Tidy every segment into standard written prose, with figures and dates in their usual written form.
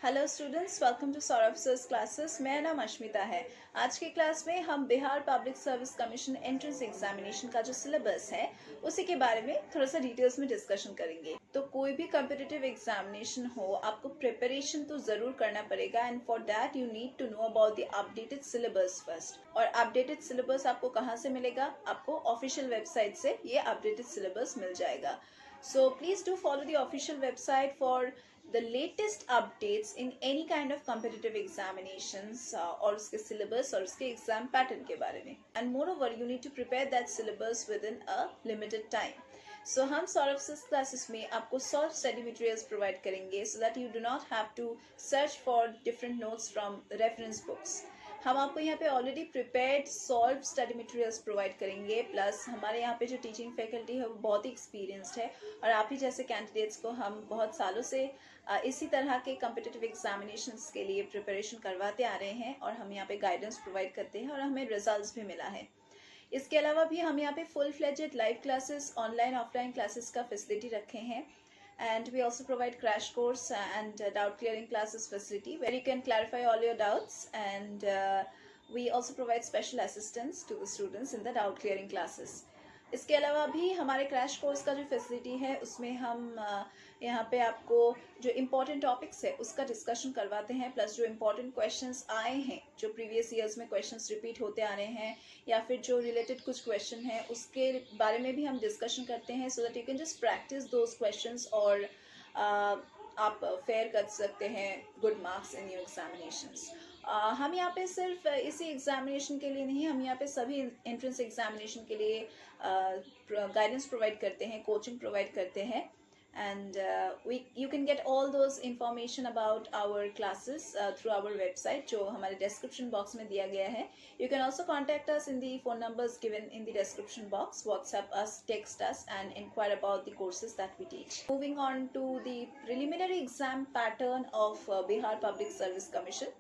Hello students, welcome to Saurabh sir's classes. मेरा नाम अश्मिता है। आज की क्लास में हम Bihar public service commission entrance examination का जो सिलेबस है उसी के बारे में थोड़ा सा डिटेल्स में डिस्कशन करेंगे। तो कोई भी कॉम्पिटिटिव एग्जामिनेशन हो, आपको प्रिपरेशन तो जरूर करना पड़ेगा and for that you need to know about the updated syllabus first. और अपडेटेड सिलेबस आपको कहाँ से मिलेगा? आपको ऑफिशियल वेबसाइट से ये अपडेटेड सिलेबस मिल जाएगा। So please do follow the official website for the latest updates in any kind of competitive examinations और उसके syllabus और उसके exam pattern के बारे में। And moreover, you need to prepare that syllabus within a limited time. So हम सौरभ सिस classes में आपको सॉल्व स्टडी मटेरियल्स प्रोवाइड करेंगे so that you do not have to search for different notes from reference books. हम आपको यहाँ पे already prepared solve study materials provide करेंगे, plus हमारे यहाँ पे जो टीचिंग फैकल्टी है वो बहुत ही एक्सपीरियंस्ड है और आप ही जैसे कैंडिडेट्स को हम बहुत सालों से इसी तरह के कॉम्पिटिटिव एग्जामिनेशंस के लिए प्रिपरेशन करवाते आ रहे हैं और हम यहाँ पे गाइडेंस प्रोवाइड करते हैं और हमें रिजल्ट्स भी मिला है। इसके अलावा भी हम यहाँ पे full fledged live classes, online offline classes का फैसिलिटी रखे हैं। And we also provide crash course and doubt clearing classes facility where you can clarify all your doubts, and we also provide special assistance to the students in the doubt clearing classes. इसके अलावा भी हमारे crash course का जो facility है उसमें हम यहाँ पे आपको जो इम्पोर्टेंट टॉपिक्स है उसका डिस्कशन करवाते हैं, प्लस जो इम्पोर्टेंट क्वेश्चंस आए हैं, जो प्रीवियस ईयर्स में क्वेश्चंस रिपीट होते आ रहे हैं या फिर जो रिलेटेड कुछ क्वेश्चन है उसके बारे में भी हम डिस्कशन करते हैं so that you can just practice those questions और आप फेयर कर सकते हैं good marks in your examinations. हम यहाँ पे सिर्फ इसी एग्जामिनेशन के लिए नहीं, हम यहाँ पे सभी एंट्रेंस एग्जामिनेशन के लिए गाइडेंस प्रोवाइड करते हैं, कोचिंग प्रोवाइड करते हैं, and you can get all those information about our classes through our website जो हमारे डिस्क्रिप्शन बॉक्स में दिया गया है। You can also contact us in the phone numbers given in the description box, WhatsApp us, text us and inquire about the courses that we teach. Moving on to the preliminary exam pattern of Bihar public service commission.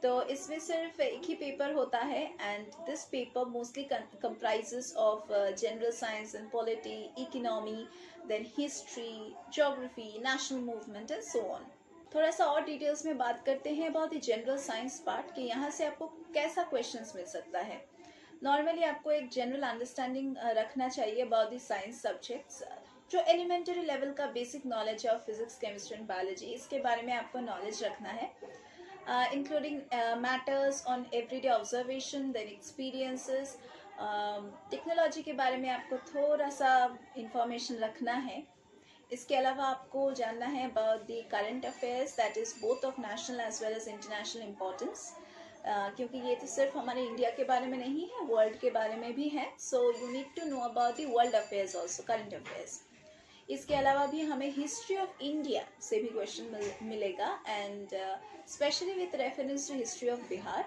तो इसमें सिर्फ एक ही paper होता है and this paper mostly comprises of general science and polity, economy, then history, geography, national movement and so on. थोड़ा सा और डिटेल्स में बात करते हैं about the general science part कि यहाँ से आपको कैसा क्वेश्चंस मिल सकता है। नॉर्मली आपको एक जनरल अंडरस्टैंडिंग रखना चाहिए अबाउट द साइंस सब्जेक्ट्स। जो एलिमेंटरी लेवल का बेसिक नॉलेज है of physics, chemistry and biology, इसके बारे में आपको नॉलेज रखना है, including matters on everyday observation, then experiences, technology के बारे में आपको थोड़ा सा इंफॉर्मेशन रखना है। इसके अलावा आपको जानना है about the current affairs that is both of national as well as international importance, क्योंकि ये तो सिर्फ हमारे इंडिया के बारे में नहीं है, वर्ल्ड के बारे में भी है। So you need to know about the world affairs also, current affairs. इसके अलावा भी हमें हिस्ट्री ऑफ इंडिया से भी क्वेश्चन मिलेगा and specially with reference to history of Bihar,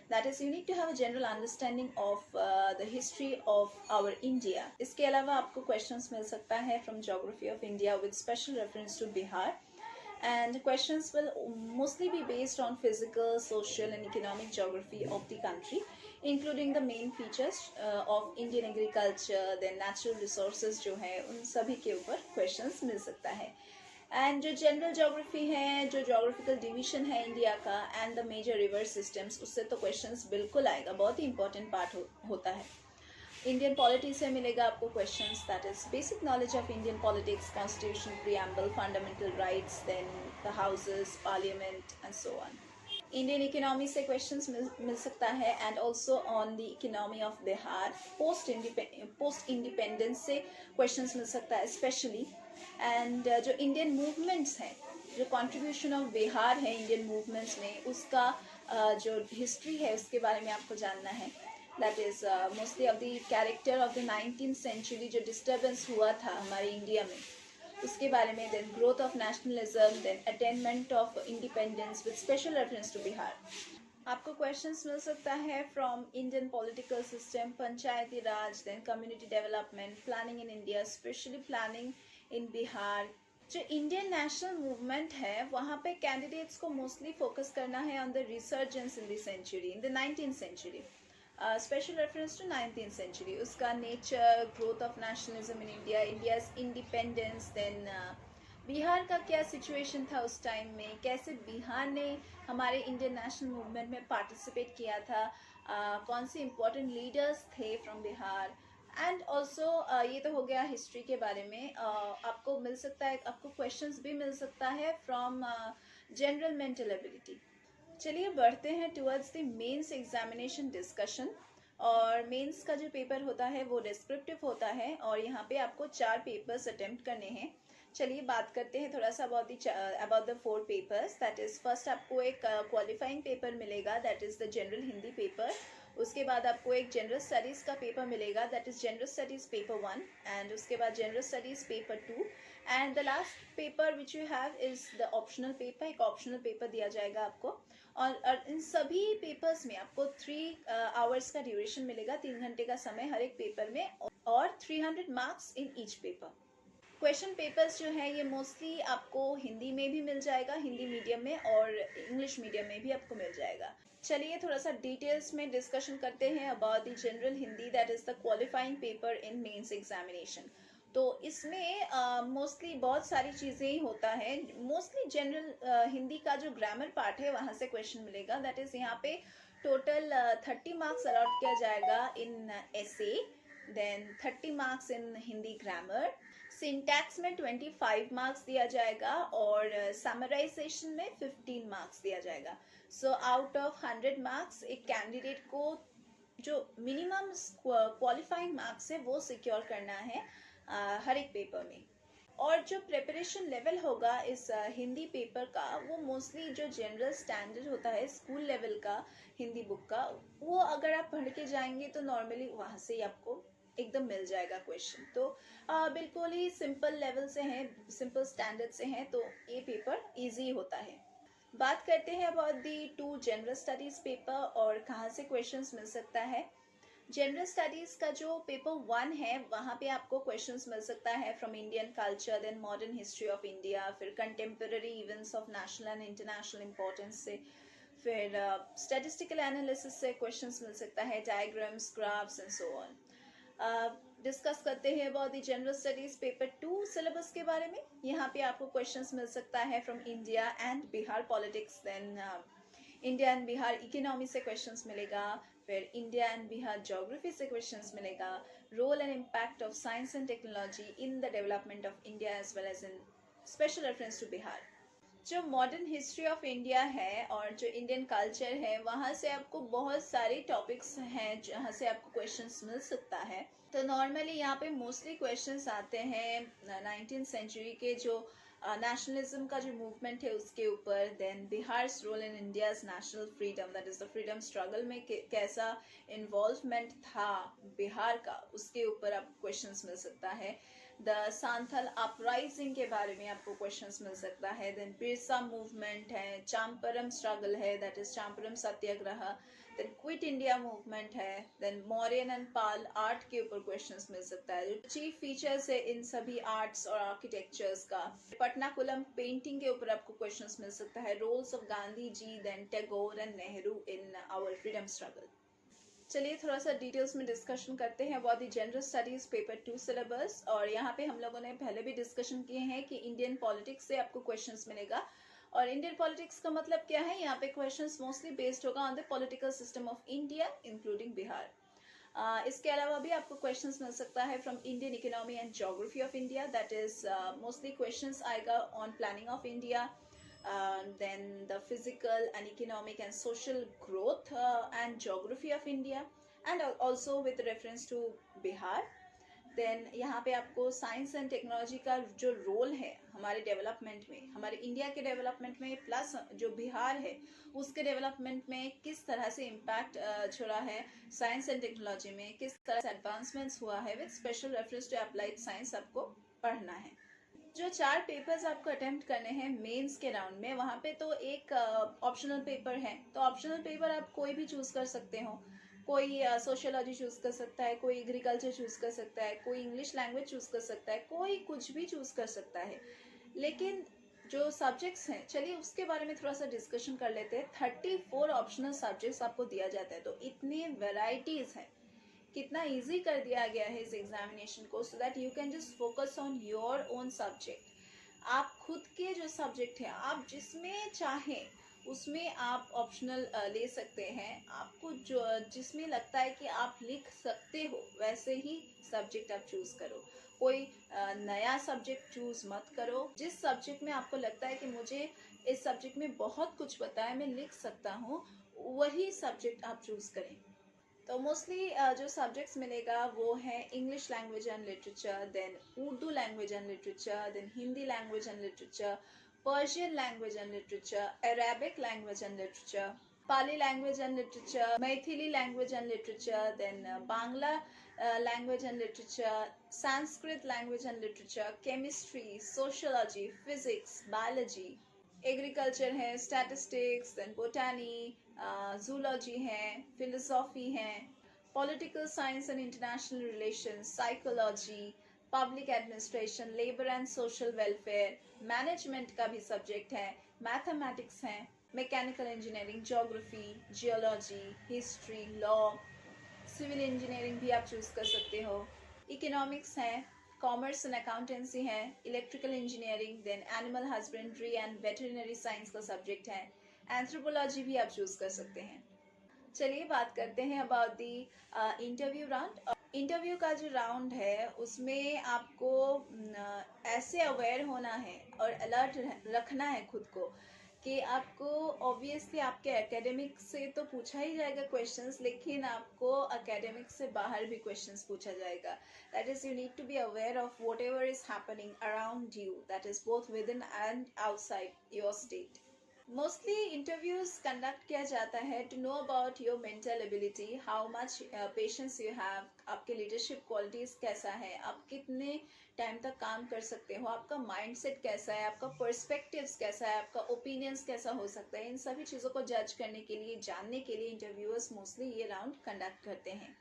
that is you need to have a general understanding of the history of our India. इसके अलावा आपको क्वेश्चंस मिल सकता है from geography of India with special reference to Bihar, and questions will mostly be based on physical, social and economic geography of the country, including the main features of Indian agriculture, then natural resources जो है उन सभी के ऊपर questions मिल सकता है। And जो general geography है, जो ज्योग्राफिकल डिवीजन है इंडिया का and the major river systems, उससे तो क्वेश्चंस बिल्कुल आएगा, बहुत ही इंपॉर्टेंट पार्ट होता है। इंडियन पॉलिटी से मिलेगा आपको questions, that is basic knowledge of Indian politics, constitution, preamble, fundamental rights, then the houses, parliament and so on. Indian economy से क्वेश्चंस मिल सकता है and also on the economy of Bihar. Post independence से questions मिल सकता है specially, and जो Indian movements हैं, जो कंट्रीब्यूशन ऑफ बिहार है इंडियन मूवमेंट्स में, उसका जो हिस्ट्री है उसके बारे में आपको जानना है। That is mostly of the character of the 19th century, जो डिस्टर्बेंस हुआ था हमारे इंडिया में, उसके बारे में, then growth of nationalism, then attainment of independence with special reference to Bihar. आपको क्वेश्चंस मिल सकता है from Indian political system, panchayati raj, then community development, planning in India, specially planning in Bihar. जो इंडियन नेशनल मूवमेंट है वहाँ पे कैंडिडेट्स को मोस्टली फोकस करना है on the resurgence in the century, in the 19th century, special reference to 19th century, उसका nature, growth of nationalism in India, India's independence, then Bihar का क्या सिचुएशन था उस टाइम में, कैसे बिहार ने हमारे इंडियन नेशनल मूवमेंट में पार्टिसिपेट किया था, कौन से इम्पोर्टेंट लीडर्स थे फ्रॉम बिहार। एंड ऑल्सो ये तो हो गया हिस्ट्री के बारे में। आपको मिल सकता है, आपको क्वेश्चंस भी मिल सकता है फ्रॉम जनरल मेंटल एबिलिटी। चलिए बढ़ते हैं towards the mains examination discussion. और मेंस का जो पेपर होता है वो डिस्क्रिप्टिव होता है और यहाँ पे आपको 4 पेपर्स अटेम्प्ट करने हैं। चलिए बात करते हैं थोड़ा सा about the 4 papers. That is first आपको एक क्वालिफाइंग पेपर मिलेगा, that is the general Hindi paper. उसके बाद आपको एक जनरल स्टडीज़ का पेपर मिलेगा, that is general studies paper 1। And उसके बाद general studies paper 2। And the last paper which you have is the optional paper. एक ऑप्शनल पेपर दिया जाएगा आपको। और इन सभी पेपर्स में आपको 3 आवर्स का ड्यूरेशन मिलेगा, 3 घंटे का समय हर एक पेपर में, और 300 marks in each paper. Question papers जो है ये मोस्टली आपको हिंदी में भी मिल जाएगा, हिंदी मीडियम में, और इंग्लिश मीडियम में भी आपको मिल जाएगा। चलिए थोड़ा सा डिटेल्स में डिस्कशन करते हैं about the general Hindi, that is the qualifying paper in mains examination. तो इसमें मोस्टली बहुत सारी चीज़ें ही होता है। मोस्टली जनरल हिंदी का जो ग्रामर पार्ट है वहाँ से क्वेश्चन मिलेगा, दैट इज़ यहाँ पे टोटल 30 मार्क्स अलॉट किया जाएगा in essay, then 30 marks in Hindi grammar. Syntax में 25 मार्क्स दिया जाएगा और समराइजेशन में 15 मार्क्स दिया जाएगा। सो आउट ऑफ 100 मार्क्स एक कैंडिडेट को जो मिनिमम क्वालिफाइंग मार्क्स है वो सिक्योर करना है हर एक पेपर में। और जो प्रिपरेशन लेवल होगा इस हिंदी पेपर का, वो मोस्टली जो जनरल स्टैंडर्ड होता है स्कूल लेवल का हिंदी बुक का, वो अगर आप पढ़ के जाएंगे तो नॉर्मली वहाँ से ही आपको एकदम मिल जाएगा क्वेश्चन। तो बिल्कुल ही सिंपल लेवल से हैं, सिंपल स्टैंडर्ड से हैं, तो ये पेपर इजी होता है। बात करते हैं about the 2 general studies paper और कहाँ से क्वेश्चंस मिल सकता है। जनरल स्टडीज का जो पेपर 1 है वहाँ पे आपको क्वेश्चंस मिल सकता है from Indian culture, then modern history of India, फिर contemporary events of national and international importance से, फिर स्टैटिस्टिकल एनालिसिस से क्वेश्चंस मिल सकता है, diagrams, graphs and so on. Discuss करते हैं about the general studies paper 2 syllabus के बारे में। यहाँ पे आपको क्वेश्चंस मिल सकता है from India and Bihar politics, then India and Bihar economy से क्वेश्चंस मिलेगा, फिर इंडिया एंड बिहार ज्योग्राफी से क्वेश्चंस मिलेगा, role and impact of science and technology in the development of India as well as in special reference to Bihar. जो modern history of India है और जो Indian culture है वहाँ से आपको बहुत सारे टॉपिक्स हैं जहाँ से आपको क्वेश्चंस मिल सकता है। तो नॉर्मली यहाँ पे मोस्टली क्वेश्चंस आते हैं 19th सेंचुरी के जो नेशनलिज्म का जो मूवमेंट है उसके ऊपर, then Bihar role in India's national freedom, that is the freedom struggle में कैसा इन्वॉल्वमेंट था बिहार का, उसके ऊपर आपको क्वेश्चंस मिल सकता है। द सांथल अपराइजिंग के बारे में आपको क्वेश्चंस मिल सकता है, देन बिरसा मूवमेंट है, चांपरम स्ट्रगल है, that is Champaran satyagraha, then quit India movement है, then Mauryan and Pala art के ऊपर क्वेश्चंस मिल सकता है। जो चीफ फीचर्स है इन सभी आर्ट्स और आर्किटेक्चर्स का, पटनाकुलम पेंटिंग के ऊपर आपको क्वेश्चंस मिल सकता है, roles of Gandhi ji, then Tagore and Nehru in our freedom struggle. चलिए थोड़ा सा डिटेल्स में डिस्कशन करते हैं about the general studies paper 2 syllabus. और यहाँ पे हम लोगों ने पहले भी डिस्कशन किए हैं कि इंडियन पॉलिटिक्स से आपको क्वेश्चंस मिलेगा। और इंडियन पॉलिटिक्स का मतलब क्या है, यहाँ पे क्वेश्चंस मोस्टली बेस्ड होगा on the political system of India including Bihar. इसके अलावा भी आपको क्वेश्चंस मिल सकता है from Indian economy and geography of India, that is mostly questions आएगा on planning of India, then the physical and economic and social growth and geography of India, and also with reference to Bihar. Then यहाँ पे आपको science and technology का जो role है हमारे development में, हमारे इंडिया के डेवलपमेंट में, प्लस जो बिहार है उसके डेवलपमेंट में किस तरह से इम्पैक्ट छोड़ा है साइंस एंड टेक्नोलॉजी में, किस तरह से एडवांसमेंट्स हुआ है, with special reference to applied science आपको पढ़ना है। जो 4 पेपर्स आपको अटेम्प्ट करने हैं मेंस के राउंड में, वहाँ पे तो एक ऑप्शनल पेपर है। तो ऑप्शनल पेपर आप कोई भी चूज कर सकते हो, कोई सोशियोलॉजी चूज कर सकता है, कोई एग्रीकल्चर चूज कर सकता है, कोई इंग्लिश लैंग्वेज चूज कर सकता है, कोई कुछ भी चूज कर सकता है। लेकिन जो सब्जेक्ट्स हैं, चलिए उसके बारे में थोड़ा सा डिस्कशन कर लेते हैं। 34 ऑप्शनल सब्जेक्ट्स आपको दिया जाता है, तो इतने वेराइटीज हैं, कितना इजी कर दिया गया है इस एग्जामिनेशन को, so that you can just focus on your own subject. आप खुद के जो सब्जेक्ट है आप जिसमें चाहें उसमें आप ऑप्शनल ले सकते हैं। आपको जो जिसमें लगता है कि आप लिख सकते हो वैसे ही सब्जेक्ट आप चूज करो। कोई नया सब्जेक्ट चूज मत करो। जिस सब्जेक्ट में आपको लगता है कि मुझे इस सब्जेक्ट में बहुत कुछ पता है, मैं लिख सकता हूँ, वही सब्जेक्ट आप चूज करें। तो मोस्टली जो सब्जेक्ट्स मिलेगा वो है English language and literature, then Urdu language and literature, then Hindi language and literature, Persian language and literature, Arabic language and literature, Pali language and literature, Maithili language and literature, then Bangla language and literature, Sanskrit language and literature, chemistry, sociology, physics, biology, agriculture है, statistics, then botany, zoology है, philosophy है, political science and international relation, psychology, public administration, labour and social welfare, management का भी subject है, mathematics है, mechanical engineering, geography, geology, history, law, civil engineering भी आप choose कर सकते हो, इकोनॉमिक्स है, कॉमर्स एंड अकाउंटेंसी है, electrical engineering, then animal husbandry and veterinary science का सब्जेक्ट है, एंथ्रोपोलॉजी भी आप चूज कर सकते हैं। चलिए बात करते हैं about the interview round. Interview का जो राउंड है उसमें आपको ऐसे अवेयर होना है और अलर्ट रखना है खुद को कि आपको ऑब्वियसली आपके एकेडमिक से तो पूछा ही जाएगा क्वेश्चंस, लेकिन आपको एकेडमिक से बाहर भी क्वेश्चंस पूछा जाएगा। That is you need to be aware of whatever is happening around you, that is both within and outside your state. Mostly interviews conduct किया जाता है to know about your mental ability, how much patience you have, आपके leadership qualities कैसा है, आप कितने time तक काम कर सकते हो, आपका माइंडसेट कैसा है, आपका पर्सपेक्टिव्स कैसा है, आपका ओपिनियंस कैसा हो सकता है। इन सभी चीज़ों को जज करने के लिए, जानने के लिए इंटरव्यूअर्स मोस्टली ये राउंड कंडक्ट करते हैं।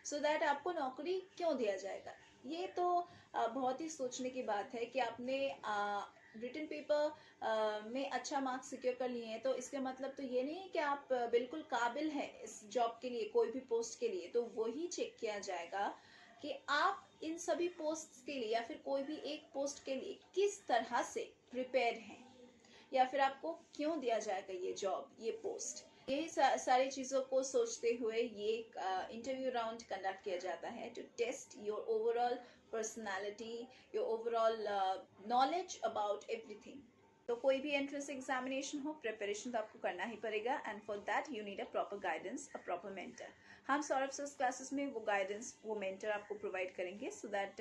सो दैट आपको नौकरी क्यों दिया जाएगा। ये तो बहुत ही सोचने की बात है कि आपने रिटन पेपर में अच्छा मार्क्स सिक्योर कर लिए हैं, तो इसका मतलब तो ये नहीं है कि आप बिल्कुल काबिल हैं इस जॉब के लिए, कोई भी पोस्ट के लिए। तो वही चेक किया जाएगा कि आप इन सभी पोस्ट के लिए या फिर कोई भी एक पोस्ट के लिए किस तरह से प्रिपेयर हैं, या फिर आपको क्यों दिया जाएगा ये जॉब, ये पोस्ट। यही सारी चीज़ों को सोचते हुए ये इंटरव्यू राउंड कंडक्ट किया जाता है to test your overall personality, your overall knowledge about everything. तो कोई भी एंट्रेंस एग्जामिनेशन हो, प्रिपरेशन तो आपको करना ही पड़ेगा, and for that you need a proper guidance, a proper mentor. हम सौरभ सर क्लासेस में वो गाइडेंस, वो मेंटर आपको प्रोवाइड करेंगे सो दैट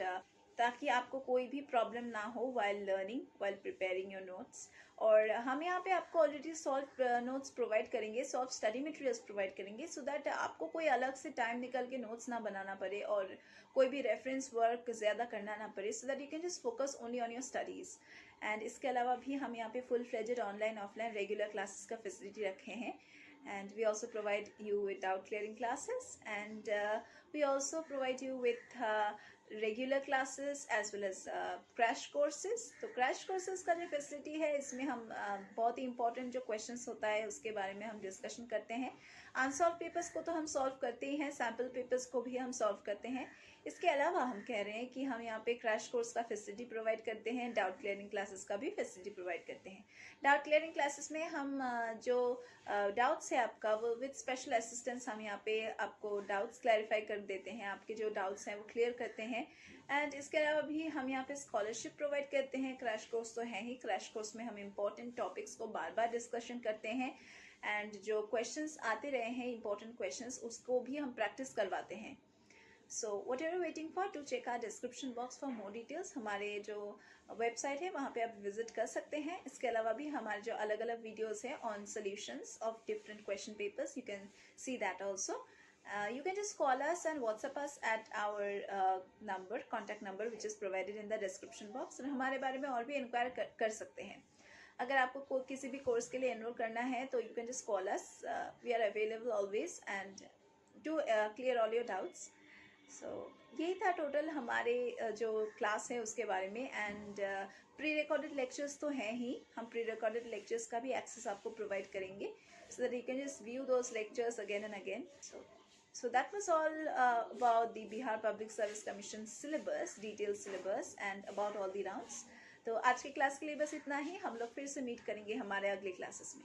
ताकि आपको कोई भी प्रॉब्लम ना हो while learning, while preparing your notes. और हम यहाँ पे आपको ऑलरेडी सॉल्व नोट्स प्रोवाइड करेंगे, सॉल्व स्टडी मटेरियल्स प्रोवाइड करेंगे सो दैट आपको कोई अलग से टाइम निकल के नोट्स ना बनाना पड़े और कोई भी रेफरेंस वर्क ज़्यादा करना ना पड़े, so that you can just focus only on your studies. And इसके अलावा भी हम यहाँ पे full fledged online offline regular classes का फैसिलिटी रखे हैं, and we also provide you with doubt clearing classes, and we also provide you with regular classes as well as crash courses। तो crash courses का जो facility है इसमें हम बहुत ही इंपॉर्टेंट जो क्वेश्चंस होता है उसके बारे में हम डिस्कशन करते हैं। अनसॉल्व पेपर्स को तो हम सॉल्व करते ही हैं, सैम्पल पेपर्स को भी हम सॉल्व करते हैं। इसके अलावा हम कह रहे हैं कि हम यहाँ पे क्रैश कोर्स का फैसिलिटी प्रोवाइड करते हैं, डाउट क्लियरिंग क्लासेस का भी फैसिलिटी प्रोवाइड करते हैं। डाउट क्लियरिंग क्लासेस में हम जो डाउट्स है आपका वो विद स्पेशल असिस्टेंस हम यहाँ पे आपको डाउट्स क्लैरिफाई कर देते हैं, आपके जो डाउट्स हैं वो क्लियर करते हैं। एंड इसके अलावा भी हम यहाँ पे स्कॉलरशिप प्रोवाइड करते हैं। क्रैश कोर्स तो है ही, क्रैश कोर्स में हम इम्पोर्टेंट टॉपिक्स को बार बार डिस्कशन करते हैं, एंड जो क्वेश्चंस आते रहे हैं इंपॉर्टेंट क्वेश्चंस उसको भी हम प्रैक्टिस करवाते हैं। So what are waiting for, to check our description box for more details. हमारे जो वेबसाइट है वहाँ पे आप विजिट कर सकते हैं। इसके अलावा भी हमारे जो अलग अलग वीडियोस है on solutions of different question papers, you can see that also. You can just call us and WhatsApp us at our contact number which is provided in the description box। और हमारे बारे में और भी inquire कर सकते हैं। अगर आपको किसी भी कोर्स के लिए एनरोल करना है तो you can just call us, we are available always and to clear all your doubts. So यही था टोटल हमारे जो क्लास है उसके बारे में। एंड प्री रिकॉर्डेड लेक्चर्स तो हैं ही, हम प्री रिकॉर्डेड लेक्चर्स का भी एक्सेस आपको प्रोवाइड करेंगे so that you can just view those lectures again and again. So that was all about the Bihar Public Service Commission syllabus, detailed syllabus, and about all the rounds. तो आज की class के लिए बस इतना ही। हम लोग फिर से मीट करेंगे हमारे अगले क्लासेस में।